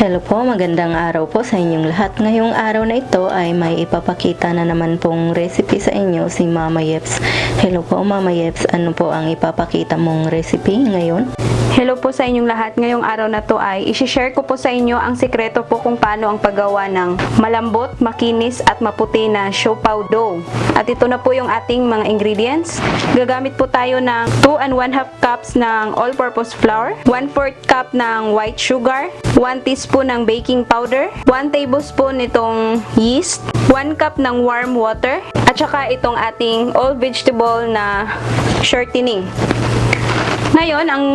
Hello po, magandang araw po sa inyong lahat. Ngayong araw na ito ay may ipapakita na naman pong recipe sa inyo si Mama Yeps. Hello po Mama Yeps, ano po ang ipapakita mong recipe ngayon? Hello po sa inyong lahat. Ngayong araw na to ay isi-share ko po sa inyo ang sikreto po kung paano ang paggawa ng malambot, makinis at maputi na siopaw dough. At ito na po yung ating mga ingredients. Gagamit po tayo ng 2 and 1/2 cups ng all-purpose flour, 1/4 cup ng white sugar, 1 teaspoon ng baking powder, 1 tablespoon itong yeast, 1 cup ng warm water, at saka itong ating all vegetable na shortening. Ngayon, ang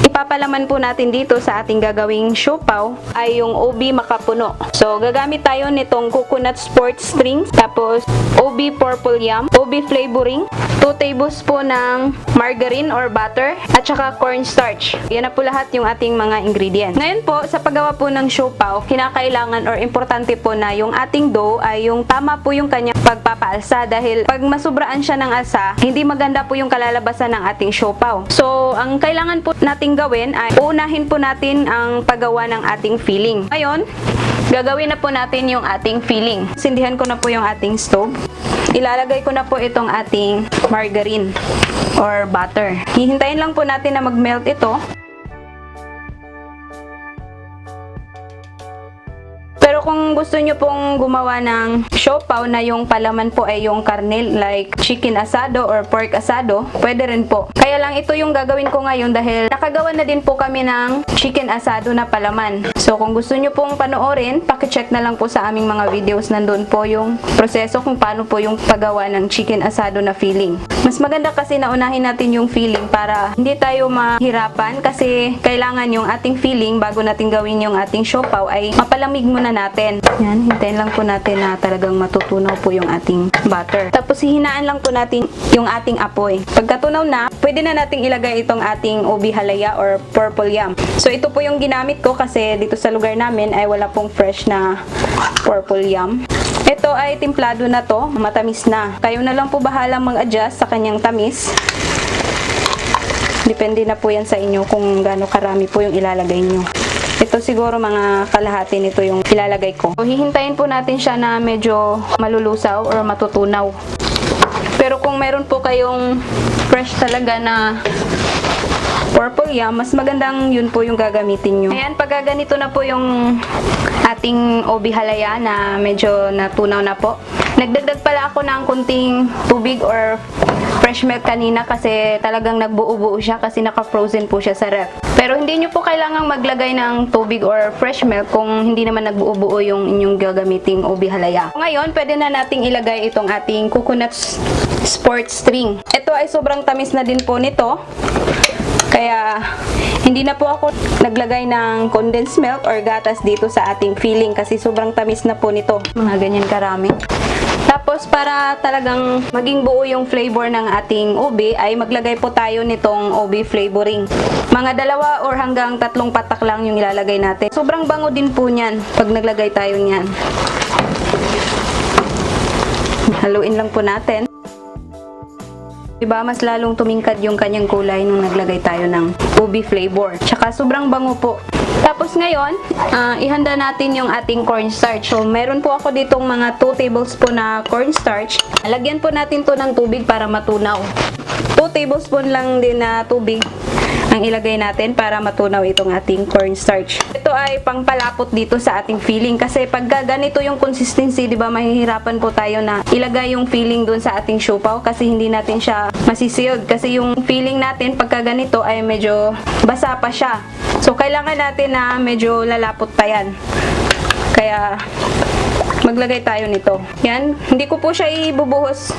ipapalaman po natin dito sa ating gagawing siopaw ay yung OB makapuno. So, gagamit tayo nitong coconut sports strings, tapos OB purple yam, OB flavoring, 2 tablespoon ng margarine or butter, at saka cornstarch. Yan na po lahat yung ating mga ingredients. Ngayon po, sa paggawa po ng siopaw, kinakailangan or importante po na yung ating dough ay yung tama po yung kanyang pagpapaalsa, dahil pag masubraan siya ng alsa, hindi maganda po yung kalalabasan ng ating siopaw. So, ang kailangan po nating gawin ay uunahin po natin ang paggawa ng ating filling. Ngayon, gagawin na po natin yung ating filling. Sindihan ko na po yung ating stove. Ilalagay ko na po itong ating margarine or butter. Hihintayin lang po natin na mag-melt ito. Pero kung gusto nyo pong gumawa ng siopaw na yung palaman po ay yung karne, like chicken asado or pork asado, pwede rin po. Kaya lang ito yung gagawin ko ngayon dahil nakagawa na din po kami ng chicken asado na palaman. So kung gusto nyo pong panoorin, pakicheck na lang po sa aming mga videos. Nandun po yung proseso kung paano po yung paggawa ng chicken asado na filling. Mas maganda kasi na unahin natin yung filling para hindi tayo mahirapan, kasi kailangan yung ating filling bago natin gawin yung ating siopaw ay mapalamig muna natin. Yan, hintayin lang po natin na talagang matutunaw po yung ating butter. Tapos hihinaan lang po natin yung ating apoy. Pagkatunaw na, pwede na nating ilagay itong ating ubi halaya or purple yam. So ito po yung ginamit ko kasi dito sa lugar namin ay wala pong fresh na purple yam. Ito ay timplado na to, matamis na. Kayo na lang po bahalang mag-adjust sa kanyang tamis. Depende na po yan sa inyo kung gaano karami po yung ilalagay nyo. Ito siguro mga kalahati nito yung ilalagay ko. So, hihintayin po natin siya na medyo malulusaw or matutunaw. Pero kung meron po kayong fresh talaga na purple yam, mas magandang yun po yung gagamitin nyo. Ayan, pag ganito na po yung ating obi halaya na medyo natunaw na po. Nagdagdag pala ako ng kunting tubig or fresh milk kanina kasi talagang nagbuo-buo siya kasi naka-frozen po siya sa ref. Pero hindi nyo po kailangang maglagay ng tubig or fresh milk kung hindi naman nagbuo-buo yung inyong gagamiting obi halaya. Ngayon, pwede na nating ilagay itong ating coconut sports string. Ito ay sobrang tamis na din po nito. Kaya, hindi na po ako naglagay ng condensed milk or gatas dito sa ating filling kasi sobrang tamis na po nito. Mga ganyan karami. Tapos, para talagang maging buo yung flavor ng ating ube, ay maglagay po tayo nitong ube flavoring. Mga 2 or hanggang 3 patak lang yung ilalagay natin. Sobrang bango din po niyan pag naglagay tayo niyan. Haluin lang po natin. Diba, mas lalong tumingkad yung kanyang kulay nung naglagay tayo ng ube flavor. Tsaka sobrang bango po. Tapos ngayon, ihanda natin yung ating cornstarch. So, meron po ako ditong mga 2 tablespoon na cornstarch. Lagyan po natin to ng tubig para matunaw. 2 tablespoon lang din na tubig ang ilagay natin para matunaw itong ating cornstarch. Ito ay pangpalapot dito sa ating filling kasi pag ganito yung consistency, 'di ba, mahihirapan po tayo na ilagay yung filling doon sa ating siopaw kasi hindi natin siya masisealed kasi yung filling natin pagka ganito ay medyo basa pa siya. So kailangan natin na medyo lalapot pa yan. Kaya maglagay tayo nito. Yan, hindi ko po siya ibubuhos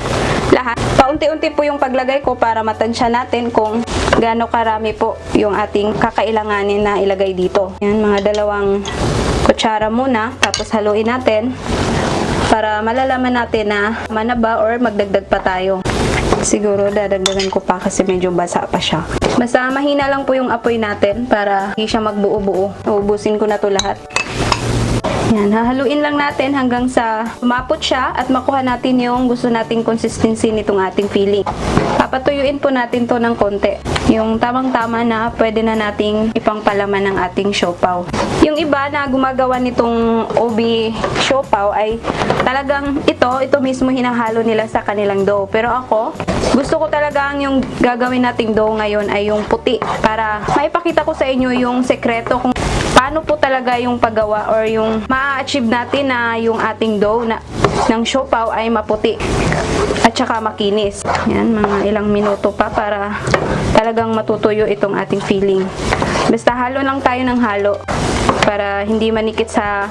lahat. Paunti-unti po yung paglagay ko para matansya natin kung gaano karami po yung ating kakailanganin na ilagay dito. Yan, mga 2 kutsara muna, tapos haluin natin para malalaman natin na manaba or magdagdag pa tayo. Siguro dadagdagan ko pa kasi medyo basa pa siya. Basta mahina lang po yung apoy natin para hindi siya magbuo-buo. Uubusin ko na to lahat. Yan, hahaluin lang natin hanggang sa umapot siya at makuha natin yung gusto nating consistency nitong ating filling. Papatuyuin po natin to ng konti. Yung tamang-tama na pwede na nating ipangpalaman ng ating siopaw. Yung iba na gumagawa nitong OB siopaw ay talagang ito mismo hinahalo nila sa kanilang dough. Pero ako, gusto ko talagang yung gagawin nating dough ngayon ay yung puti para maipakita ko sa inyo yung sekreto kung paano po talaga yung paggawa or yung ma-achieve natin na yung ating dough ng siopaw ay maputi at saka makinis. Yan, mga ilang minuto pa para talagang matutuyo itong ating filling. Basta halo lang tayo ng halo para hindi manikit sa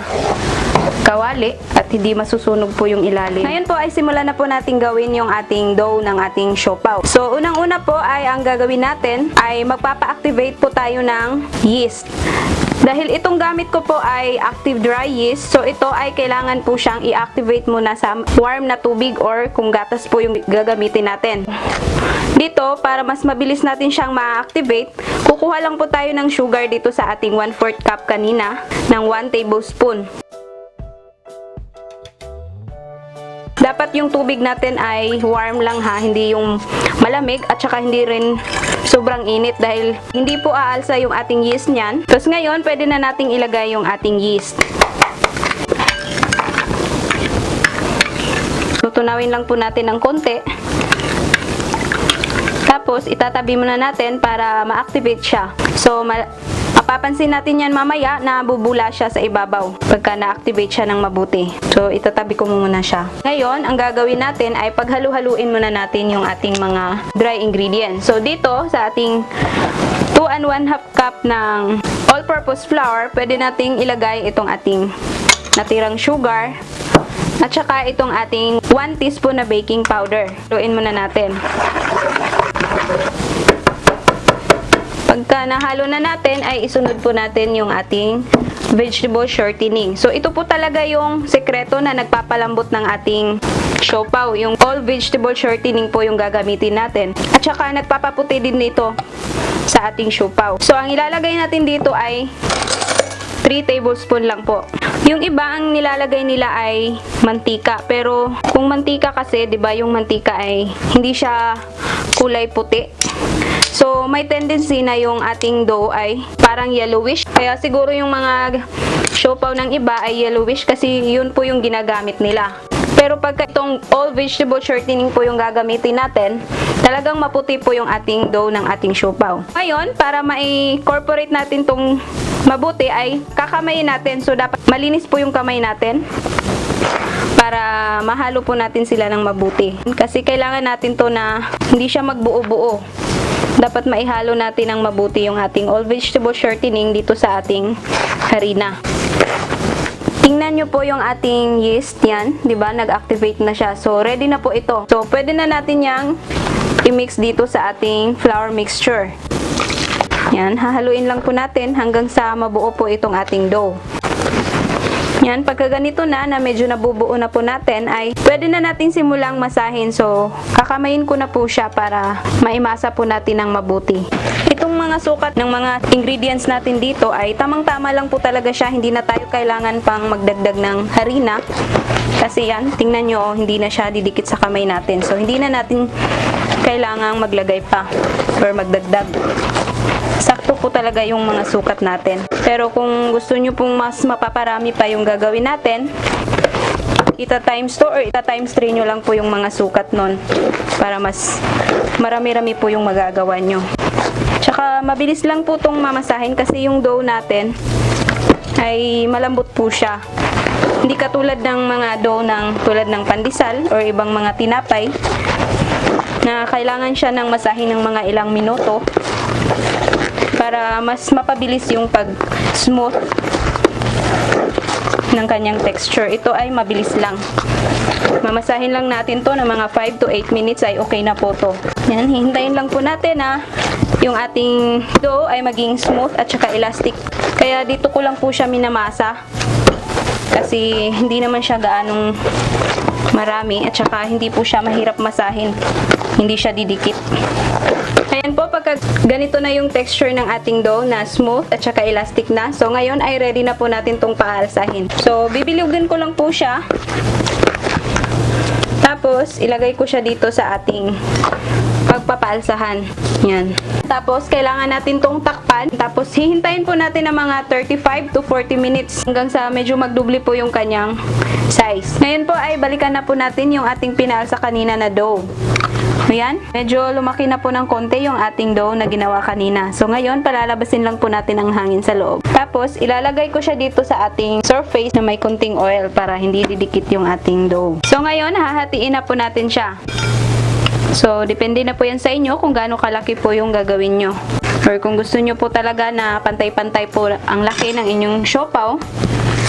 kawali at hindi masusunog po yung ilalim. Ngayon po ay simulan na po natin gawin yung ating dough ng ating siopaw. So unang-una po ay ang gagawin natin ay magpapa-activate po tayo ng yeast. Dahil itong gamit ko po ay active dry yeast, so ito ay kailangan po siyang i-activate muna sa warm na tubig or kung gatas po yung gagamitin natin. Dito, para mas mabilis natin siyang ma-activate, kukuha lang po tayo ng sugar dito sa ating 1/4 cup kanina ng 1 tablespoon. Dapat yung tubig natin ay warm lang ha, hindi yung malamig at saka hindi rin sobrang init dahil hindi po aalsa yung ating yeast niyan. Tapos ngayon, pwede na nating ilagay yung ating yeast. Tutunawin lang po natin ng konti. Tapos, itatabi muna natin para ma-activate siya. So, mapapansin natin yan mamaya na bubula siya sa ibabaw pagka na-activate siya ng mabuti. So, itatabi ko muna siya. Ngayon, ang gagawin natin ay paghalu-haluin muna natin yung ating mga dry ingredients. So, dito sa ating 2 and 1/2 cup ng all-purpose flour, pwede nating ilagay itong ating natirang sugar at saka itong ating 1 teaspoon na baking powder. Haluin muna natin. Pagka nahalo na natin, ay isunod po natin yung ating vegetable shortening. So, ito po talaga yung sekreto na nagpapalambot ng ating siopaw. Yung all vegetable shortening po yung gagamitin natin. At saka, nagpapaputi din dito sa ating siopaw. So, ang ilalagay natin dito ay 3 tablespoon lang po. Yung iba, ang nilalagay nila ay mantika. Pero, kung mantika kasi, di ba yung mantika ay hindi siya kulay puti. So, may tendency na yung ating dough ay parang yellowish. Kaya siguro yung mga siopaw ng iba ay yellowish kasi yun po yung ginagamit nila. Pero pagka itong all vegetable shortening po yung gagamitin natin, talagang maputi po yung ating dough ng ating siopaw. Ngayon, para ma-incorporate natin tong mabuti ay kakamayin natin. So, dapat malinis po yung kamay natin para mahalo po natin sila ng mabuti. Kasi kailangan natin to na hindi siya magbuo-buo. Dapat maihalo natin ng mabuti yung ating all vegetable shortening dito sa ating harina. Tingnan nyo po yung ating yeast yan, di ba? Nag-activate na siya. So, ready na po ito. So, pwede na natin yang i-mix dito sa ating flour mixture. Yan, hahaluin lang po natin hanggang sa mabuo po itong ating dough. Yan, pagka ganito na medyo nabubuo na po natin, ay pwede na natin simulang masahin. So, kakamayin ko na po siya para maimasa po natin ng mabuti. Itong mga sukat ng mga ingredients natin dito ay tamang-tama lang po talaga siya. Hindi na tayo kailangan pang magdagdag ng harina. Kasi yan, tingnan nyo, hindi na siya didikit sa kamay natin. So, hindi na natin kailangang maglagay pa or magdagdag. Sakto po talaga yung mga sukat natin. Pero kung gusto nyo pong mas mapaparami pa yung gagawin natin, ita times 2 or ita times 3 nyo lang po yung mga sukat nun para mas marami-rami po yung magagawa nyo. Tsaka mabilis lang po itong mamasahin kasi yung dough natin ay malambot po siya. Hindi katulad ng mga dough tulad ng pandesal or ibang mga tinapay na kailangan siya ng masahin ng mga ilang minuto para mas mapabilis yung pag-smooth ng kanyang texture. Ito ay mabilis lang. Mamasahin lang natin to ng mga 5 to 8 minutes ay okay na po to. Yan, hihintayin lang po natin na yung ating dough ay maging smooth at saka elastic. Kaya dito ko lang po siya minamasa kasi hindi naman siya gaanong marami at saka hindi po siya mahirap masahin. Hindi siya didikit. Ayan po, pagka ganito na yung texture ng ating dough na smooth at saka elastic na. So, ngayon ay ready na po natin tong paalsahin. So, bibilugin ko lang po siya. Tapos, ilagay ko siya dito sa ating pagpapaalsahan. Yan. Tapos, kailangan natin tong takpan. Tapos, hihintayin po natin ng mga 35 to 40 minutes hanggang sa medyo magdubli po yung kanyang size. Ngayon po ay balikan na po natin yung ating pinaalsa kanina na dough. Ayan, medyo lumaki na po ng konti yung ating dough na ginawa kanina. So ngayon, palalabasin lang po natin ang hangin sa loob. Tapos, ilalagay ko siya dito sa ating surface na may konting oil para hindi didikit yung ating dough. So ngayon, hahatiin na po natin siya. So, depende na po yan sa inyo kung gaano kalaki po yung gagawin nyo. Or kung gusto nyo po talaga na pantay-pantay po ang laki ng inyong siopaw,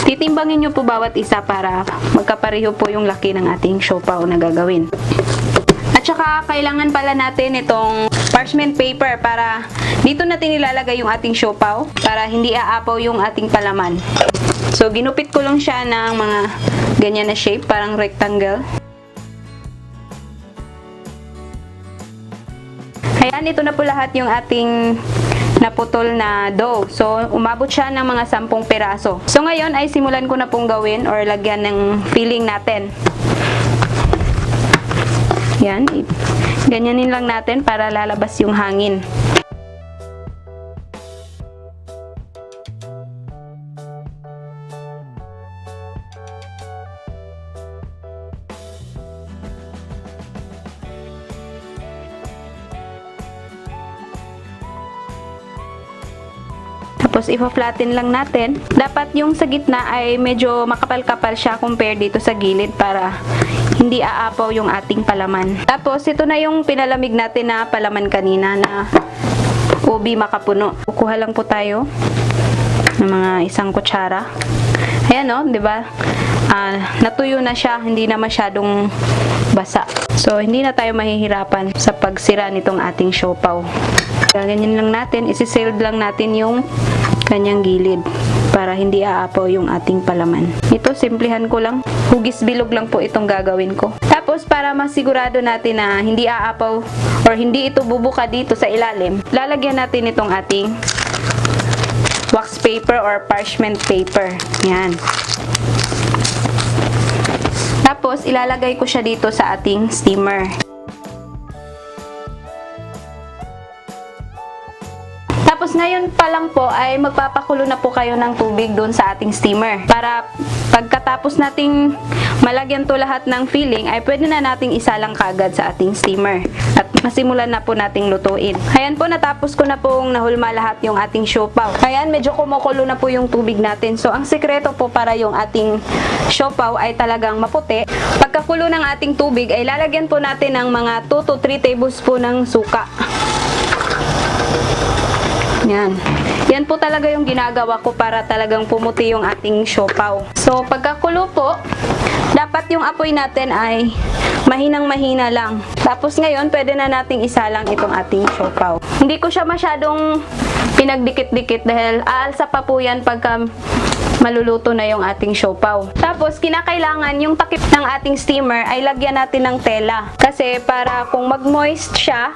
titimbangin nyo po bawat isa para magkapareho po yung laki ng ating siopaw na gagawin. At saka, kailangan pala natin itong parchment paper para dito natin ilalagay yung ating siopaw para hindi aapaw yung ating palaman. So, ginupit ko lang siya ng mga ganyan na shape, parang rectangle. Ayan, ito na po lahat yung ating naputol na dough. So, umabot siya ng mga 10 piraso. So, ngayon ay simulan ko na pong gawin or lagyan ng filling natin. Yan, ganyanin lang natin para lalabas yung hangin. Tapos, ipa-flatten lang natin. Dapat yung sa gitna ay medyo makapal-kapal siya compare dito sa gilid para hindi aapaw yung ating palaman. Tapos, ito na yung pinalamig natin na palaman kanina na ubi makapuno. Kukuha lang po tayo ng mga 1 kutsara. Ayan o, di ba? Natuyo na siya, hindi na masyadong basa. So, hindi na tayo mahihirapan sa pagsira nitong ating siopaw. Ganyan lang natin, isi-sealed lang natin yung kanyang gilid para hindi aapaw yung ating palaman. Ito, simplihan ko lang. Hugis bilog lang po itong gagawin ko. Tapos, para masigurado natin na hindi aapaw or hindi ito bubuka dito sa ilalim, lalagyan natin itong ating wax paper or parchment paper. Yan. Tapos, ilalagay ko siya dito sa ating steamer. Tapos ngayon pa lang po ay magpapakulo na po kayo ng tubig doon sa ating steamer. Para pagkatapos nating malagyan to lahat ng filling ay pwede na nating isalang kagad sa ating steamer. At masimulan na po nating lutuin. Ayan po, natapos ko na pong nahulma lahat yung ating siopaw. Ayan, medyo kumukulo na po yung tubig natin. So, ang sekreto po para yung ating siopaw ay talagang maputi. Pagkakulo ng ating tubig ay lalagyan po natin ng mga 2 to 3 tablespoon ng suka. Yan. Yan po talaga yung ginagawa ko para talagang pumuti yung ating siopaw. So, pagkakulo po, dapat yung apoy natin ay mahinang-mahina lang. Tapos ngayon, pwede na nating isalang itong ating siopaw. Hindi ko siya masyadong pinagdikit-dikit dahil aalsa pa po yan pagka maluluto na yung ating siopaw. Tapos, kinakailangan yung takip ng ating steamer ay lagyan natin ng tela. Kasi para kung mag-moist siya,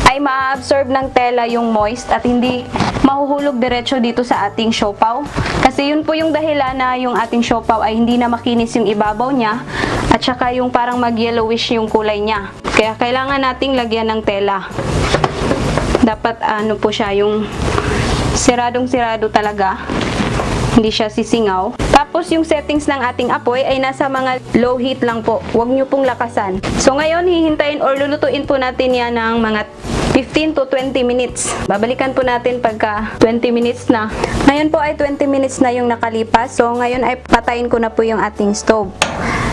ay ma-absorb ng tela yung moist at hindi mahuhulog diretso dito sa ating siopaw. Kasi yun po yung dahilan na yung ating siopaw ay hindi na makinis yung ibabaw niya at saka yung parang mag-yellowish yung kulay niya. Kaya kailangan nating lagyan ng tela. Dapat ano po siya, yung siradong-sirado talaga. Hindi siya sisingaw. Tapos yung settings ng ating apoy ay nasa mga low heat lang po. Huwag nyo pong lakasan. So ngayon, hihintayin or lulutuin po natin yan ng mga 15 to 20 minutes. Babalikan po natin pagka 20 minutes na. Ngayon po ay 20 minutes na yung nakalipas. So ngayon ay patayin ko na po yung ating stove.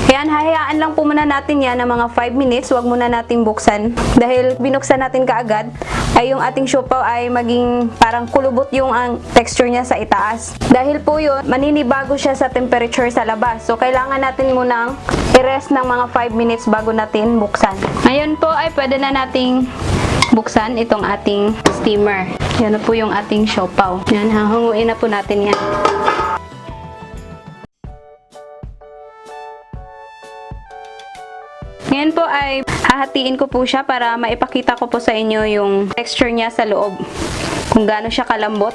Ayan, hahayaan lang po muna natin yan ng mga 5 minutes. Huwag muna natin buksan. Dahil binuksan natin kaagad, ay yung ating siopaw ay maging parang kulubot yung ang texture niya sa itaas. Dahil po yun, maninibago siya sa temperature sa labas. So, kailangan natin munang i-rest ng mga 5 minutes bago natin buksan. Ngayon po ay pwede na nating buksan itong ating steamer. Yan na po yung ating siopaw. Yan, hahunguin na po natin yan. Ngayon po ay hahatiin ko po siya para maipakita ko po sa inyo yung texture niya sa loob. Kung gaano siya kalambot.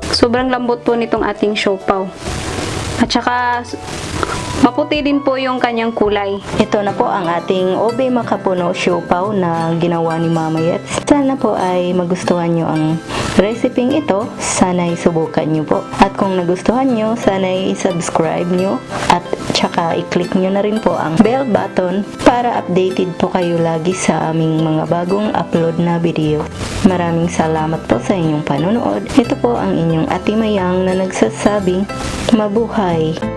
Sobrang lambot po nitong ating siopaw. At saka maputi din po yung kanyang kulay. Ito na po ang ating Obe Makapuno siopaw na ginawa ni Mama Yeps. Sana po ay magustuhan nyo ang reseping ito. Sana'y subukan nyo po. At kung nagustuhan nyo, sana'y subscribe nyo at tsaka i-click nyo na rin po ang bell button para updated po kayo lagi sa aming mga bagong upload na video. Maraming salamat po sa inyong panonood. Ito po ang inyong Ate Mayang na nagsasabing mabuhay!